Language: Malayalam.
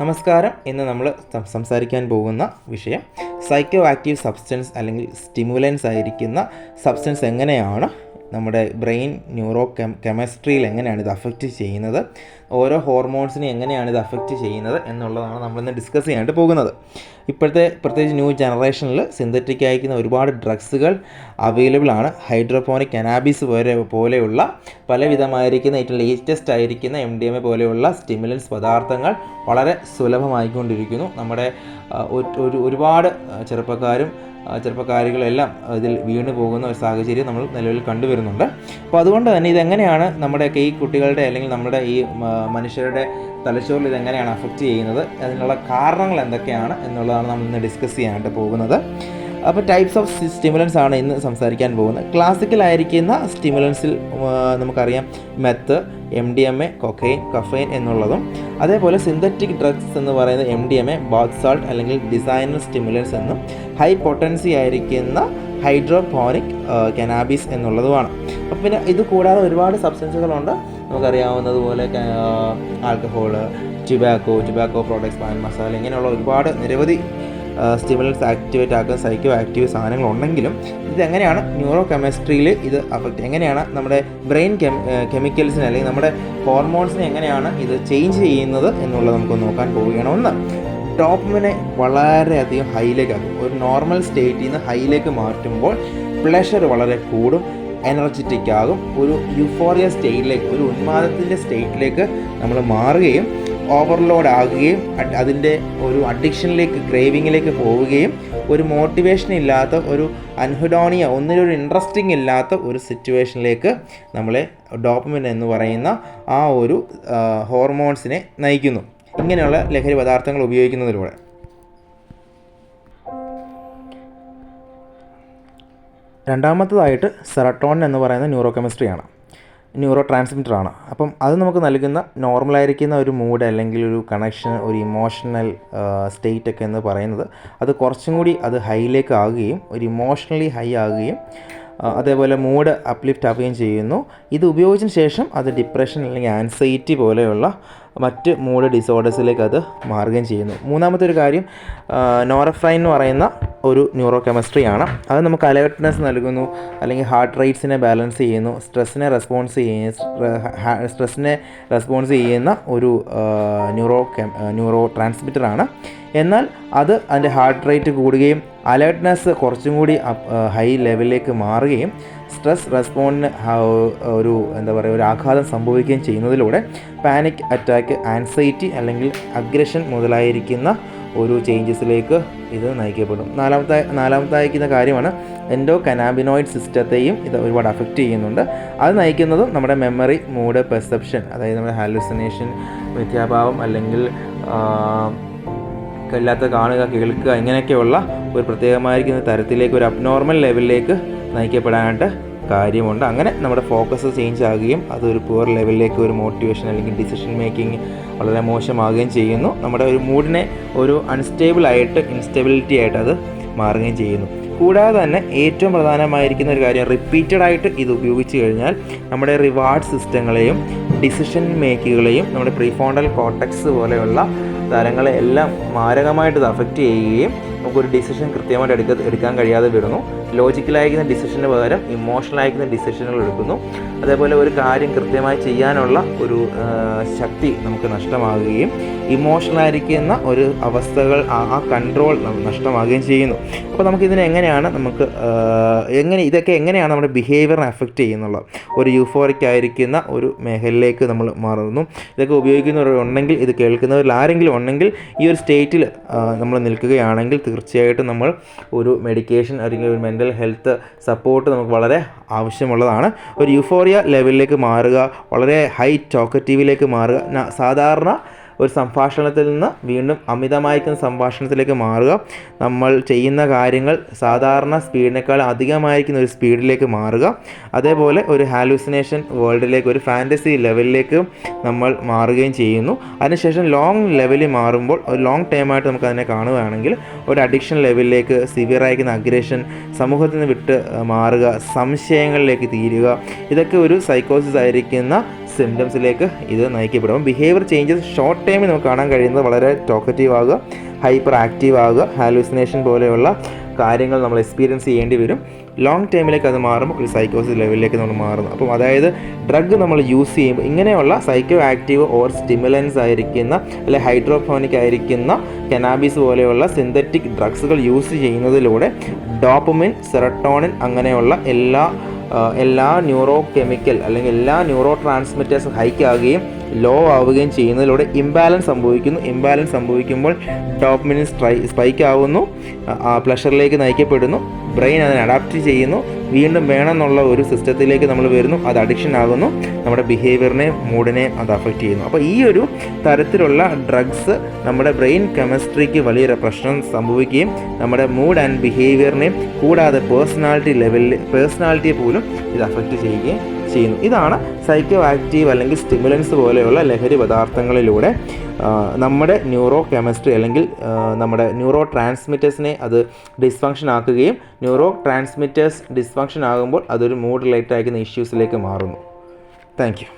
നമസ്കാരം. ഇന്ന് നമ്മൾ സംസാരിക്കാൻ പോകുന്ന വിഷയം സൈക്കോ ആക്റ്റീവ് സബ്സ്റ്റൻസ് അല്ലെങ്കിൽ സ്റ്റിമുലൻസ് ആയിരിക്കുന്ന സബ്സ്റ്റൻസ് എങ്ങനെയാണ് നമ്മുടെ ബ്രെയിൻ കെമിസ്ട്രിയിൽ എങ്ങനെയാണ് ഇത് അഫക്റ്റ് ചെയ്യുന്നത്, ഓരോ ഹോർമോൺസിനെ എങ്ങനെയാണ് ഇത് അഫക്റ്റ് ചെയ്യുന്നത് എന്നുള്ളതാണ് നമ്മളിന്ന് ഡിസ്കസ് ചെയ്യാനായിട്ട് പോകുന്നത്. ഇപ്പോഴത്തെ പ്രത്യേകിച്ച് ന്യൂ ജനറേഷനിൽ സിന്തറ്റിക് ആയിരിക്കുന്ന ഒരുപാട് ഡ്രഗ്സുകൾ അവൈലബിൾ ആണ്. ഹൈഡ്രോപോണിക് കനാബിസ് പോലെയുള്ള പലവിധമായിരിക്കുന്ന ഏറ്റവും ലേറ്റസ്റ്റ് ആയിരിക്കുന്ന MDMA പോലെയുള്ള സ്റ്റിമുലൻസ് പദാർത്ഥങ്ങൾ വളരെ സുലഭമായിക്കൊണ്ടിരിക്കുന്നു. നമ്മുടെ ഒരുപാട് ചെറുപ്പക്കാരികളെല്ലാം ഇതിൽ വീണു പോകുന്ന ഒരു സാഹചര്യം നമ്മൾ നിലവിൽ കണ്ടുവരുന്നുണ്ട്. അപ്പോൾ അതുകൊണ്ട് തന്നെ ഇതെങ്ങനെയാണ് നമ്മുടെയൊക്കെ ഈ കുട്ടികളുടെ അല്ലെങ്കിൽ നമ്മുടെ ഈ മനുഷ്യരുടെ തലച്ചോറിൽ ഇതെങ്ങനെയാണ് അഫക്റ്റ് ചെയ്യുന്നത്, അതിനുള്ള കാരണങ്ങൾ എന്തൊക്കെയാണ് എന്നുള്ളതാണ് നമ്മൾ ഇന്ന് ഡിസ്കസ് ചെയ്യാനായിട്ട് പോകുന്നത്. അപ്പോൾ ടൈപ്സ് ഓഫ് സ്റ്റിമുലൻസ് ആണ് ഇന്ന് സംസാരിക്കാൻ പോകുന്നത്. ക്ലാസിക്കലായിരിക്കുന്ന സ്റ്റിമുലൻസിൽ നമുക്കറിയാം മെത്ത്, MDMA, കൊക്കൈൻ, കഫൈൻ എന്നുള്ളതും, അതേപോലെ സിന്തറ്റിക് ഡ്രഗ്സ് എന്ന് പറയുന്നത് MDMA, ബാത്ത് സാൾട്ട് അല്ലെങ്കിൽ ഡിസൈനർ സ്റ്റിമുലൻസ് എന്നും, ഹൈ പൊട്ടൻസി ആയിരിക്കുന്ന ഹൈഡ്രോപോണിക് കനാബിസ് എന്നുള്ളതുമാണ്. അപ്പോൾ പിന്നെ ഇത് കൂടാതെ ഒരുപാട് സബ്സ്റ്റൻസുകളുണ്ട്. നമുക്കറിയാവുന്നതുപോലെ alcohol, tobacco products, pan masala, ഇങ്ങനെയുള്ള ഒരുപാട് നിരവധി സ്റ്റിമുലൻസ് ആക്ടിവേറ്റ് ആക്കുന്ന സൈക്കോ ആക്റ്റീവ് സാധനങ്ങളുണ്ടെങ്കിലും ഇതെങ്ങനെയാണ് ന്യൂറോ കെമിസ്ട്രിയിൽ ഇത് അഫക്റ്റ്, എങ്ങനെയാണ് നമ്മുടെ ബ്രെയിൻ കെമിക്കൽസിനെ അല്ലെങ്കിൽ നമ്മുടെ ഹോർമോൺസിനെ എങ്ങനെയാണ് ഇത് ചേഞ്ച് ചെയ്യുന്നത് എന്നുള്ളത് നമുക്ക് നോക്കാൻ പോവുകയാണ്. ഒന്ന്, ഡോപ്പമിനെ വളരെയധികം ഹൈയിലേക്കാക്കും. ഒരു നോർമൽ സ്റ്റേറ്റിൽ നിന്ന് ഹൈയിലേക്ക് മാറ്റുമ്പോൾ പ്ലഷർ വളരെ കൂടും, എനർജറ്റിക് ആകും, ഒരു യുഫോറിയ സ്റ്റേറ്റിലേക്ക്, ഒരു ഉന്മാദത്തിൻ്റെ സ്റ്റേറ്റിലേക്ക് നമ്മൾ മാറുകയും ഓവർലോഡ് ആകുകയും അതിൻ്റെ ഒരു അഡിക്ഷനിലേക്ക്, ക്രേവിങ്ങിലേക്ക് പോവുകയും ഒരു മോട്ടിവേഷൻ ഇല്ലാത്ത, ഒരു അൻഹെഡോണിയ, ഒന്നിനൊരു ഇൻട്രസ്റ്റിംഗ് ഇല്ലാത്ത ഒരു സിറ്റുവേഷനിലേക്ക് നമ്മളെ ഡോപ്പമിൻ എന്ന് പറയുന്ന ആ ഒരു ഹോർമോൺസിനെ നയിക്കുന്നു ഇങ്ങനെയുള്ള ലഹരി പദാർത്ഥങ്ങൾ ഉപയോഗിക്കുന്നതിലൂടെ. രണ്ടാമത്തതായിട്ട് സെറട്ടോണിൻ എന്ന് പറയുന്ന ന്യൂറോ കെമിസ്ട്രിയാണ്, ന്യൂറോ ട്രാൻസ്മിറ്ററാണ്. അപ്പം അത് നമുക്ക് നൽകുന്ന നോർമലായിരിക്കുന്ന ഒരു മൂഡ് അല്ലെങ്കിൽ ഒരു കണക്ഷൻ, ഒരു ഇമോഷണൽ സ്റ്റേറ്റ് ഒക്കെ എന്ന് പറയുന്നത് അത് കുറച്ചും കൂടി അത് ഹൈയിലേക്ക് ആകുകയും ഒരു ഇമോഷണലി ഹൈ ആകുകയും അതേപോലെ മൂഡ് അപ്ലിഫ്റ്റ് ആവുകയും ചെയ്യുന്നു. ഇത് ഉപയോഗിച്ചതിന് ശേഷം അത് ഡിപ്രഷൻ അല്ലെങ്കിൽ ആൻസൈറ്റി പോലെയുള്ള മറ്റ് മൂഡ് ഡിസോർഡേഴ്സിലേക്ക് അത് മാറുകയും ചെയ്യുന്നു. മൂന്നാമത്തെ ഒരു കാര്യം നോറഫ്രൈൻ എന്ന് പറയുന്ന ഒരു ന്യൂറോ കെമിസ്ട്രിയാണ്. അത് നമുക്ക് അലേർട്ട്നെസ് നൽകുന്നു, അല്ലെങ്കിൽ ഹാർട്ട് റേറ്റ്സിനെ ബാലൻസ് ചെയ്യുന്നു, സ്ട്രെസ്സിനെ റെസ്പോൺസ് ചെയ്യുന്ന ഒരു ന്യൂറോ ട്രാൻസ്മിറ്ററാണ്. എന്നാൽ അത് അതിൻ്റെ ഹാർട്ട് റേറ്റ് കൂടുകയും അലേർട്ട്നെസ് കുറച്ചും കൂടി ഹൈ ലെവലിലേക്ക് മാറുകയും സ്ട്രെസ് റെസ്പോണ്ടിന് ഒരു ഒരു ആഘാതം സംഭവിക്കുകയും ചെയ്യുന്നതിലൂടെ പാനിക് അറ്റാക്ക്, ആൻസൈറ്റി അല്ലെങ്കിൽ അഗ്രഷൻ മുതലായിരിക്കുന്ന ഒരു ചേഞ്ചസിലേക്ക് ഇത് നയിക്കപ്പെടും. നാലാമത്തായിരിക്കുന്ന കാര്യമാണ് എൻഡോ കനാബിനോയിഡ് സിസ്റ്റത്തെയും ഇത് ഒരുപാട് അഫക്റ്റ് ചെയ്യുന്നുണ്ട്. അത് നയിക്കുന്നതും നമ്മുടെ മെമ്മറി, മൂഡ്, പെർസെപ്ഷൻ, അതായത് നമ്മുടെ ഹാലുസിനേഷൻ, മിഥ്യാഭാവം അല്ലെങ്കിൽ ഇല്ലാത്ത കാണുക, കേൾക്കുക, ഇങ്ങനെയൊക്കെയുള്ള ഒരു പ്രത്യേകമായിരിക്കുന്ന തരത്തിലേക്ക്, ഒരു അബ്നോർമൽ ലെവലിലേക്ക് നയിക്കപ്പെടാനായിട്ട് കാര്യമുണ്ട്. അങ്ങനെ നമ്മുടെ ഫോക്കസ് ചേഞ്ച് ആകുകയും അതൊരു പുവർ ലെവലിലേക്ക്, ഒരു മോട്ടിവേഷൻ അല്ലെങ്കിൽ ഡിസിഷൻ മേക്കിംഗ് വളരെ മോശമാകുകയും ചെയ്യുന്നു. നമ്മുടെ ഒരു മൂഡിനെ ഒരു ഇൻസ്റ്റെബിലിറ്റി ആയിട്ട് അത് മാറുകയും ചെയ്യുന്നു. കൂടാതെ തന്നെ ഏറ്റവും പ്രധാനമായിരിക്കുന്ന ഒരു കാര്യം, റിപ്പീറ്റഡ് ആയിട്ട് ഇത് ഉപയോഗിച്ച് കഴിഞ്ഞാൽ നമ്മുടെ റിവാർഡ് സിസ്റ്റങ്ങളെയും ഡിസിഷൻ മേക്കുകളെയും നമ്മുടെ പ്രീഫ്രോണ്ടൽ കോർട്ടെക്സ് പോലെയുള്ള തലങ്ങളെ എല്ലാം മാരകമായിട്ട് ഇത് അഫക്റ്റ് ചെയ്യുകയും നമുക്കൊരു ഡിസിഷൻ കൃത്യമായിട്ട് എടുക്കാൻ കഴിയാതെ വരുന്നു. ലോജിക്കലായിരിക്കുന്ന ഡിസിഷന് പകരം ഇമോഷണലായിരിക്കുന്ന ഡിസിഷനുകൾ എടുക്കുന്നു. അതേപോലെ ഒരു കാര്യം കൃത്യമായി ചെയ്യാനുള്ള ഒരു ശക്തി നമുക്ക് നഷ്ടമാകുകയും ഇമോഷണലായിരിക്കുന്ന ഒരു അവസ്ഥകൾ, ആ കൺട്രോൾ നഷ്ടമാകുകയും ചെയ്യുന്നു. അപ്പോൾ നമുക്കിതിനെ ഇതൊക്കെ എങ്ങനെയാണ് നമ്മുടെ ബിഹേവിയറിനെ അഫക്റ്റ് ചെയ്യുന്നുള്ളത്. ഒരു യൂഫോറിക് ആയിരിക്കുന്ന ഒരു മേഖലയിലേക്ക് നമ്മൾ മാറുന്നു. ഇതൊക്കെ ഉപയോഗിക്കുന്നവരുണ്ടെങ്കിൽ, ഇത് കേൾക്കുന്നവരിൽ ആരെങ്കിലും ഉണ്ടെങ്കിൽ ഈ ഒരു സ്റ്റേറ്റിൽ നമ്മൾ നിൽക്കുകയാണെങ്കിൽ തീർച്ചയായിട്ടും നമ്മൾ ഒരു മെഡിക്കേഷൻ അല്ലെങ്കിൽ ഒരു മെൻ്റൽ ഹെൽത്ത് സപ്പോർട്ട് നമുക്ക് വളരെ ആവശ്യമുള്ളതാണ്. ഒരു യൂഫോറിയ ലെവലിലേക്ക് മാറുക, വളരെ ഹൈ ടോക്കറ്റീവിലേക്ക് മാറുക, സാധാരണ ഒരു സംഭാഷണത്തിൽ നിന്ന് വീണ്ടും അമിതമായിരിക്കുന്ന സംഭാഷണത്തിലേക്ക് മാറുക, നമ്മൾ ചെയ്യുന്ന കാര്യങ്ങൾ സാധാരണ സ്പീഡിനേക്കാൾ അധികമായിരിക്കുന്ന ഒരു സ്പീഡിലേക്ക് മാറുക, അതേപോലെ ഒരു ഹാലൂസിനേഷൻ വേൾഡിലേക്ക്, ഒരു ഫാൻറ്റസി ലെവലിലേക്ക് നമ്മൾ മാറുകയും ചെയ്യുന്നു. അതിനുശേഷം ലോങ് ലെവലിൽ മാറുമ്പോൾ ഒരു ലോങ് ടൈമായിട്ട് നമുക്ക് അതിനെ കാണുകയാണെങ്കിൽ ഒരു അഡിക്ഷൻ ലെവലിലേക്ക്, സിവിയർ ആയിരിക്കുന്ന അഗ്രഷൻ, സമൂഹത്തിൽ നിന്ന് വിട്ട് മാറുക, സംശയങ്ങളിലേക്ക് തീരുക, ഇതൊക്കെ ഒരു സൈക്കോസിസ് ആയിരിക്കുന്ന സിംറ്റംസിലേക്ക് ഇത് നയിക്കപ്പെടും. ബിഹേവിയർ ചേഞ്ചസ് ഷോർട്ട് ടൈമിൽ നമുക്ക് കാണാൻ കഴിയുന്നത് വളരെ ടോക്കറ്റീവ് ആകുക, ഹൈപ്പർ ആക്റ്റീവ് ആകുക, ഹാലൂസിനേഷൻ പോലെയുള്ള കാര്യങ്ങൾ നമ്മൾ എക്സ്പീരിയൻസ് ചെയ്യേണ്ടി വരും. ലോങ് ടൈമിലേക്ക് അത് മാറുമ്പോൾ ഒരു സൈക്കോസിസ് ലെവലിലേക്ക് നമ്മൾ മാറുന്നു. അപ്പം അതായത് ഡ്രഗ് നമ്മൾ യൂസ് ചെയ്യുമ്പോൾ ഇങ്ങനെയുള്ള സൈക്കോ ആക്റ്റീവ് ഓർ സ്റ്റിമുലൻസ് ആയിരിക്കുന്ന അല്ലെങ്കിൽ ഹൈഡ്രോഫോണിക് ആയിരിക്കുന്ന കനാബീസ് പോലെയുള്ള സിന്തറ്റിക് ഡ്രഗ്സുകൾ യൂസ് ചെയ്യുന്നതിലൂടെ ഡോപ്പമിൻ, സെറട്ടോണിൻ അങ്ങനെയുള്ള എല്ലാ ന്യൂറോ കെമിക്കൽ അല്ലെങ്കിൽ എല്ലാ ന്യൂറോ ട്രാൻസ്മിറ്റേഴ്സും ഹൈക്കാവുകയും ലോ ആവുകയും ചെയ്യുന്നതിലൂടെ ഇംബാലൻസ് സംഭവിക്കുന്നു. ഇംബാലൻസ് സംഭവിക്കുമ്പോൾ ഡോപ്പമിൻ സ്പൈക്ക് ആവുന്നു, പ്ലഷറിലേക്ക് നയിക്കപ്പെടുന്നു, ബ്രെയിൻ അതിനെ അഡാപ്റ്റ് ചെയ്യുന്നു, വീണ്ടും വേണമെന്നുള്ള ഒരു സിസ്റ്റത്തിലേക്ക് നമ്മൾ വരുന്നു, അത് അഡിക്ഷൻ ആകുന്നു, നമ്മുടെ ബിഹേവിയറിനെയും മൂഡിനെയും അത് അഫക്റ്റ് ചെയ്യുന്നു. അപ്പോൾ ഈ ഒരു തരത്തിലുള്ള ഡ്രഗ്സ് നമ്മുടെ ബ്രെയിൻ കെമിസ്ട്രിക്ക് വലിയൊരു പ്രശ്നം സംഭവിക്കുകയും നമ്മുടെ മൂഡ് ആൻഡ് ബിഹേവിയറിനെയും കൂടാതെ പേഴ്സണാലിറ്റിയെ പോലും ഇത് അഫക്റ്റ് ചെയ്യുകയും ചെയ്യുന്നു. ഇതാണ് സൈക്കോ ആക്റ്റീവ് അല്ലെങ്കിൽ സ്റ്റിമുലൻസ് പോലെയുള്ള ലഹരി പദാർത്ഥങ്ങളിലൂടെ നമ്മുടെ ന്യൂറോ കെമിസ്ട്രി അല്ലെങ്കിൽ നമ്മുടെ ന്യൂറോ ട്രാൻസ്മിറ്റേഴ്സിനെ അത് ഡിസ്ഫങ്ഷൻ ആക്കുകയും ന്യൂറോ ട്രാൻസ്മിറ്റേഴ്സ് ഡിസ്ഫങ്ഷൻ ആകുമ്പോൾ അതൊരു മൂഡ് റിലേറ്റഡ് ആയിരിക്കുന്ന ഇഷ്യൂസിലേക്ക് മാറുന്നു. Thank you.